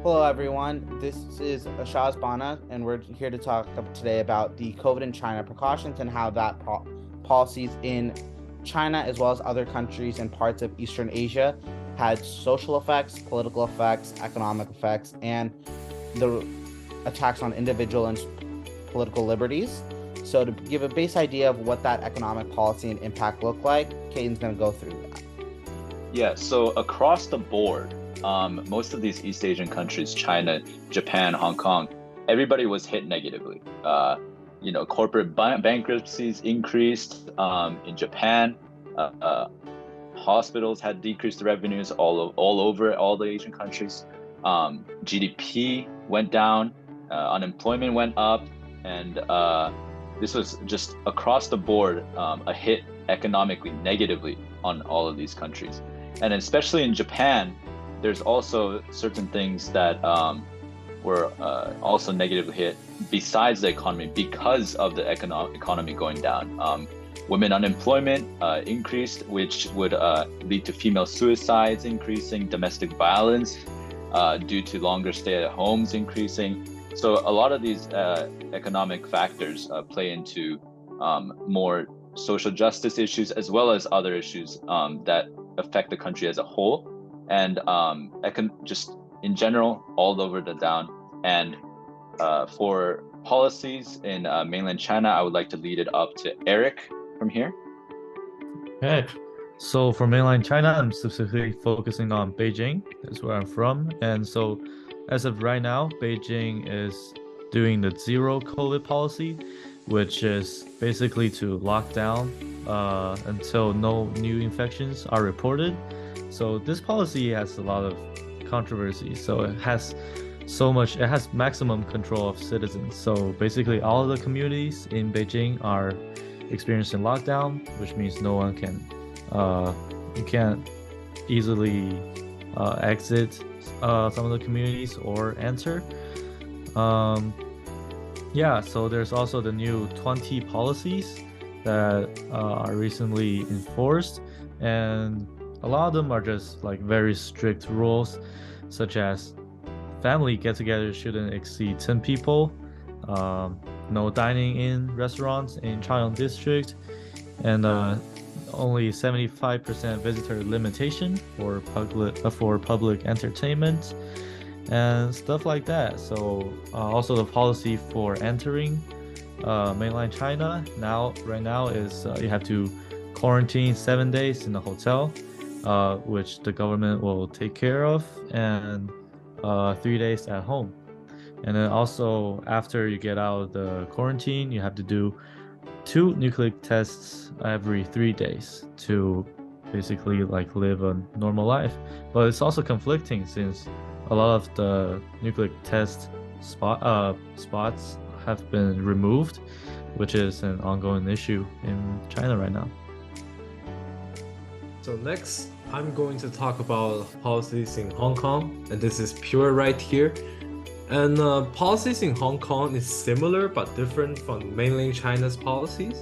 Hello, everyone. This is Ashaz Bana, and we're here to talk today about the COVID in China precautions and how that policies in China, as well as other countries and parts of Eastern Asia, had social effects, political effects, economic effects, and the attacks on individual and political liberties. So to give a base idea of what that economic policy and impact look like, Caden's going to go through that. Yeah, so across the board, most of these East Asian countries, China, Japan, Hong Kong, everybody was hit negatively. Corporate bankruptcies increased in Japan. Hospitals had decreased revenues all over all the Asian countries. GDP went down, unemployment went up, and this was just across the board a hit economically negatively on all of these countries. And especially in Japan, there's also certain things that were also negatively hit besides the economy because of the economy going down. Women unemployment increased, which would lead to female suicides increasing, domestic violence due to longer stay at homes increasing. So a lot of these economic factors play into more social justice issues as well as other issues that affect the country as a whole, and just in general all over the down. And for policies in mainland China, I would like to lead it up to Eric from here. Okay, so for mainland China, I'm specifically focusing on Beijing. That's where I'm from. And so as of right now, Beijing is doing the zero COVID policy, which is basically to lock down until no new infections are reported. So this policy has a lot of controversy. So it has maximum control of citizens. So basically all of the communities in Beijing are experiencing lockdown, which means no one can, you can't easily exit some of the communities or enter. So there's also the new 20 policies that are recently enforced, and a lot of them are just like very strict rules, such as family get-togethers shouldn't exceed 10 people, no dining in restaurants in Chaoyang district, and only 75% visitor limitation for public entertainment and stuff like that. So also the policy for entering mainland China right now is you have to quarantine 7 days in the hotel, which the government will take care of, and 3 days at home. And then also after you get out of the quarantine, you have to do 2 nucleic tests every 3 days to basically like live a normal life. But it's also conflicting since a lot of the nucleic test spots have been removed, which is an ongoing issue in China right now. So next, I'm going to talk about policies in Hong Kong, and this is pure right here. And policies in Hong Kong is similar but different from mainland China's policies.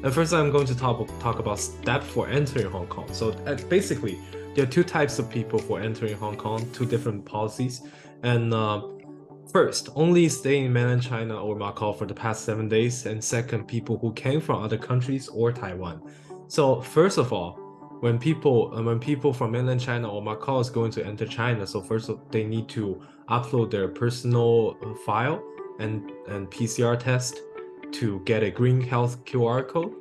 And first, I'm going to talk about steps for entering Hong Kong. So basically, there are 2 types of people for entering Hong Kong, 2 different policies. And first, only stay in mainland China or Macau for the past 7 days. And second, people who came from other countries or Taiwan. So first of all, when people from mainland China or Macau is going to enter China, so first they need to upload their personal file and PCR test to get a green health QR code.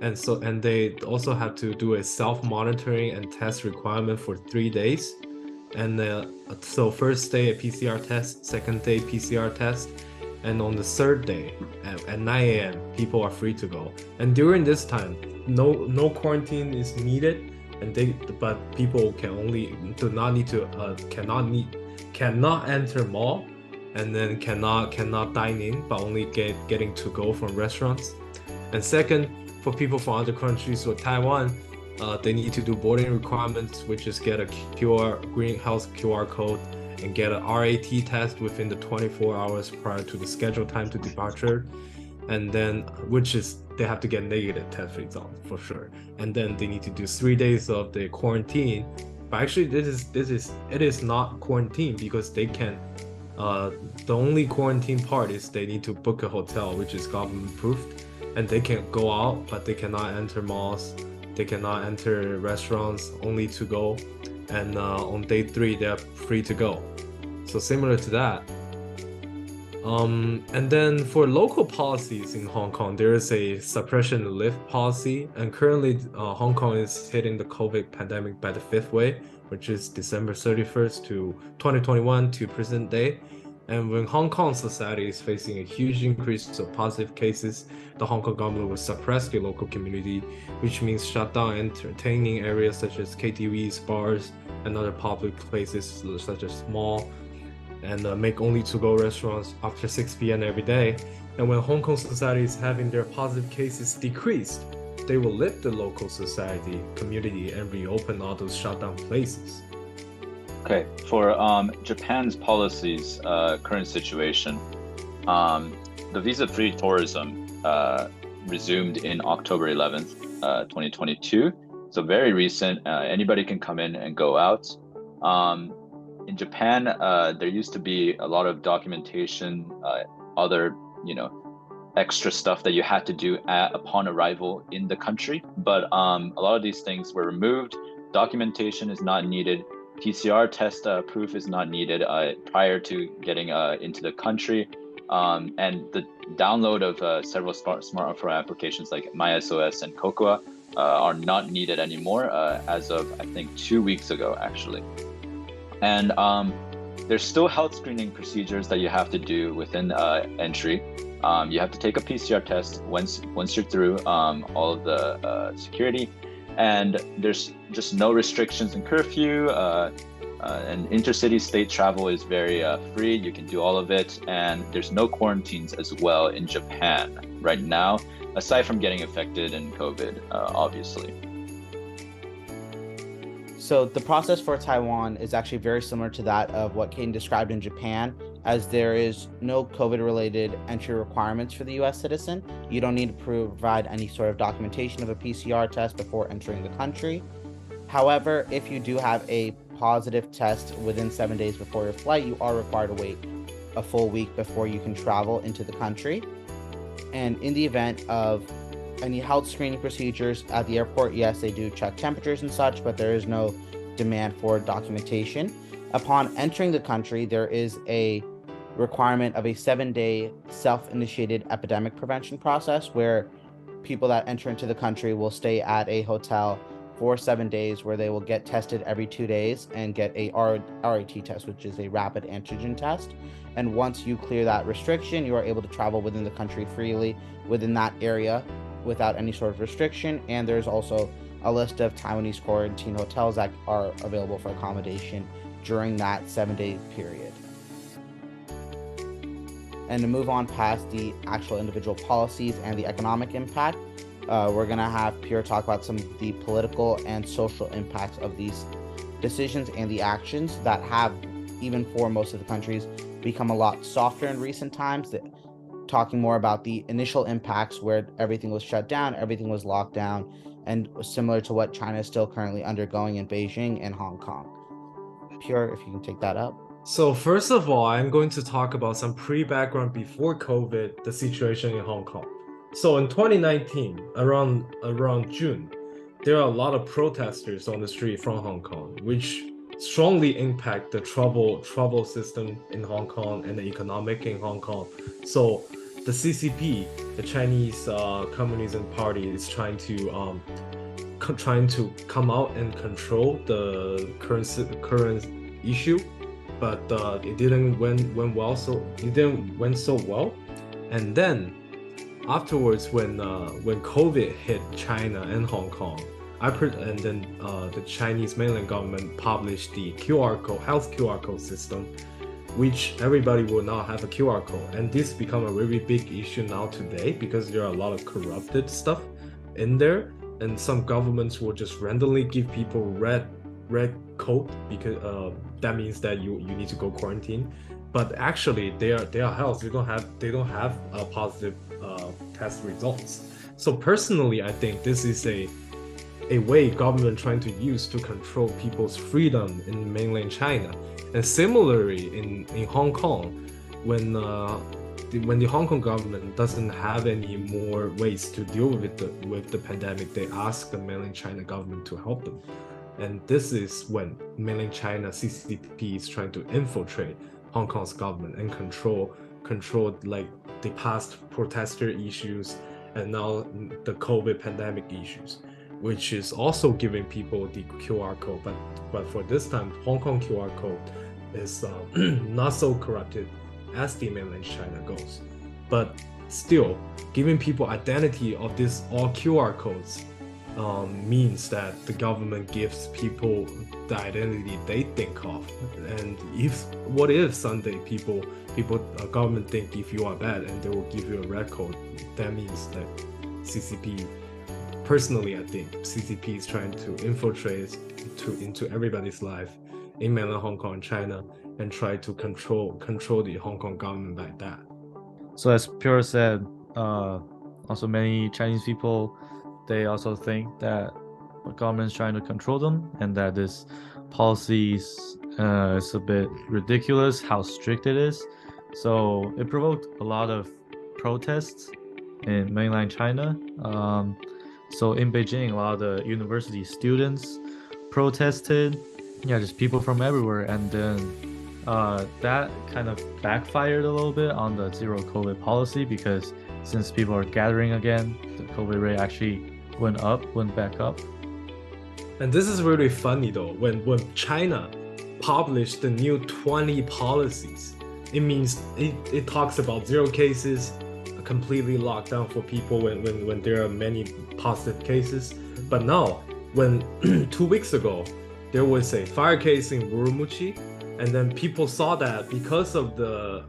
And they also have to do a self-monitoring and test requirement for 3 days. And so first day a PCR test, second day PCR test, and on the 3rd day at 9 a.m. people are free to go. And during this time, no quarantine is needed, but people cannot enter mall, and then cannot dine in, but only getting to go from restaurants. And second, for people from other countries or Taiwan, they need to do boarding requirements, which is get a green health QR code and get a RAT test within the 24 hours prior to the scheduled time to departure, and then they have to get negative test results for sure. And then they need to do 3 days of the quarantine But actually, it is not quarantine because they can. The only quarantine part is they need to book a hotel, which is government approved, and they can go out, but they cannot enter malls, they cannot enter restaurants, only to go. And on day 3, they're free to go. So similar to that. And then for local policies in Hong Kong, there is a suppression lift policy, and currently Hong Kong is hitting the COVID pandemic by the 5th wave, which is December 31st to 2021 to present day. And when Hong Kong society is facing a huge increase of positive cases, the Hong Kong government will suppress the local community, which means shut down entertaining areas such as KTVs, bars, and other public places such as mall, and make only to-go restaurants after 6 p.m. every day. And when Hong Kong society is having their positive cases decreased, they will lift the local society, community, and reopen all those shut down places. Okay, for Japan's policies, current situation, the visa-free tourism resumed in October 11th, 2022. So very recent, anybody can come in and go out. In Japan, there used to be a lot of documentation, other, extra stuff that you had to do upon arrival in the country. But a lot of these things were removed. Documentation is not needed. PCR test proof is not needed prior to getting into the country. And the download of several smartphone applications like MySOS and Cocoa are not needed anymore as of, I think, 2 weeks ago, actually. And there's still health screening procedures that you have to do within entry. You have to take a PCR test once you're through all of the security, and there's just no restrictions in curfew. And intercity state travel is very free. You can do all of it, and there's no quarantines as well in Japan right now, aside from getting affected in COVID, obviously. So the process for Taiwan is actually very similar to that of what Caden described in Japan, as there is no COVID-related entry requirements for the U.S. citizen. You don't need to provide any sort of documentation of a PCR test before entering the country. However, if you do have a positive test within 7 days before your flight, you are required to wait a full week before you can travel into the country. And in the event of any health screening procedures at the airport, yes, they do check temperatures and such, but there is no demand for documentation. Upon entering the country, there is a requirement of a 7-day self-initiated epidemic prevention process where people that enter into the country will stay at a hotel for 7 days, where they will get tested every 2 days and get a RAT test, which is a rapid antigen test. And once you clear that restriction, you are able to travel within the country freely within that area without any sort of restriction. And there's also a list of Taiwanese quarantine hotels that are available for accommodation during that 7-day period. And to move on past the actual individual policies and the economic impact, we're going to have Pierre talk about some of the political and social impacts of these decisions and the actions that have, even for most of the countries, become a lot softer in recent times. Talking more about the initial impacts where everything was shut down, everything was locked down, and similar to what China is still currently undergoing in Beijing and Hong Kong. Pierre, if you can take that up. So first of all, I'm going to talk about some pre-background before COVID, the situation in Hong Kong. So in 2019, around June, there are a lot of protesters on the street from Hong Kong, which strongly impact the travel system in Hong Kong and the economic in Hong Kong. So the CCP, the Chinese Communism Party, is trying to come out and control the current issue, but it didn't went so well. And then afterwards, when COVID hit China and Hong Kong, and then the Chinese mainland government published the health QR code system, which everybody will now have a QR code. And this become a very big issue now today because there are a lot of corrupted stuff in there, and some governments will just randomly give people red code because that means that you need to go quarantine. But actually, their health, they don't have positive test results. So personally, I think this is a way government trying to use to control people's freedom in mainland China. And similarly in Hong Kong, when the Hong Kong government doesn't have any more ways to deal with the pandemic, they ask the mainland China government to help them. And this is when mainland China CCP is trying to infiltrate Hong Kong's government and control like the past protester issues and now the COVID pandemic issues, which is also giving people the QR code. But for this time, Hong Kong QR code is not so corrupted as the mainland China goes. But still, giving people identity of this all QR codes means that the government gives people the identity they think of. And what if someday government think if you are bad and they will give you a red code, that means that CCP, personally I think CCP is trying to infiltrate into everybody's life in mainland Hong Kong and China and try to control the Hong Kong government like that. So as Pure said, also many Chinese people, they also think that the government is trying to control them and that this policies is a bit ridiculous how strict it is. So it provoked a lot of protests in mainland China. So in Beijing, a lot of the university students protested. Yeah, just people from everywhere. And then that kind of backfired a little bit on the zero COVID policy, because since people are gathering again, the COVID rate actually went back up. And this is really funny though, when China published the new 20 policies, it means it talks about zero cases, completely locked down for people when there are many positive cases. But now, when 2 weeks ago, there was a fire case in Urumqi, and then people saw that because of the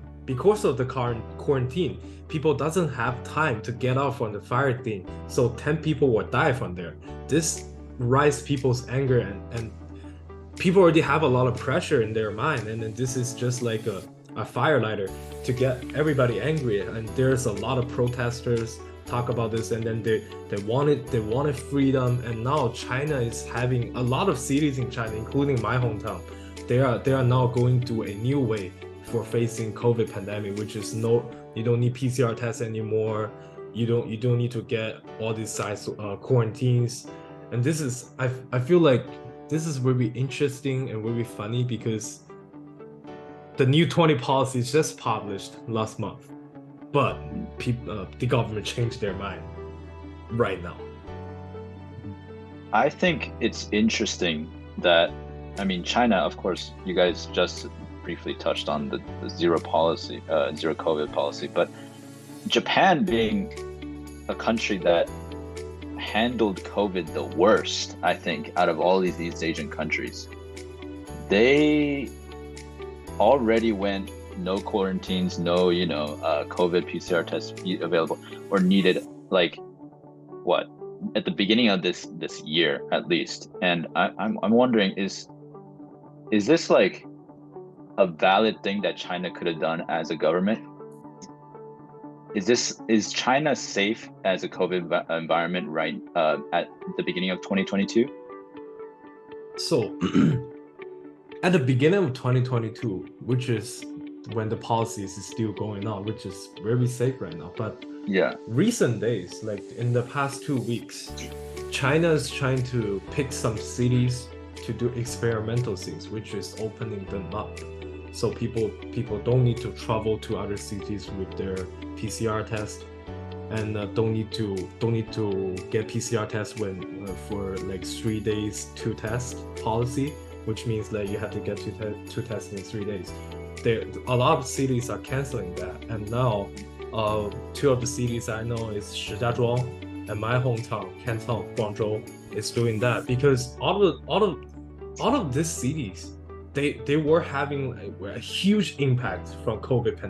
quarantine, people doesn't have time to get out from the fire thing, so 10 people will die from there. This rise people's anger, and people already have a lot of pressure in their mind, and then this is just like a fire lighter to get everybody angry. And there's a lot of protesters talk about this, and then they wanted freedom. And now China is having a lot of cities in China, including my hometown, they are now going to a new way for facing COVID pandemic, which is you don't need PCR tests anymore. You don't need to get all these size quarantines. And this is I feel like this is really interesting and really funny, because the new 20 policy is just published last month, but the government changed their mind right now. I think it's interesting that, I mean, China, of course, you guys just briefly touched on the zero COVID policy, but Japan being a country that handled COVID the worst, I think, out of all these East Asian countries, they already went no quarantines, no COVID PCR tests available or needed, like what, at the beginning of this year at least. And I'm wondering, is this like a valid thing that China could have done as a government? Is China safe as a COVID environment right at the beginning of 2022? So at the beginning of 2022, which is when the policies is still going on, which is very safe right now. But yeah, recent days, like in the past 2 weeks, China is trying to pick some cities to do experimental things, which is opening them up. So people don't need to travel to other cities with their PCR test, and don't need to get PCR test when for like 3 days to test policy, which means that you have to get two tests in 3 days. A lot of cities are canceling that, and now 2 of the cities I know is Shijiazhuang and my hometown, Canton, Guangzhou, is doing that, because all of these cities, they were having a huge impact from COVID pandemic.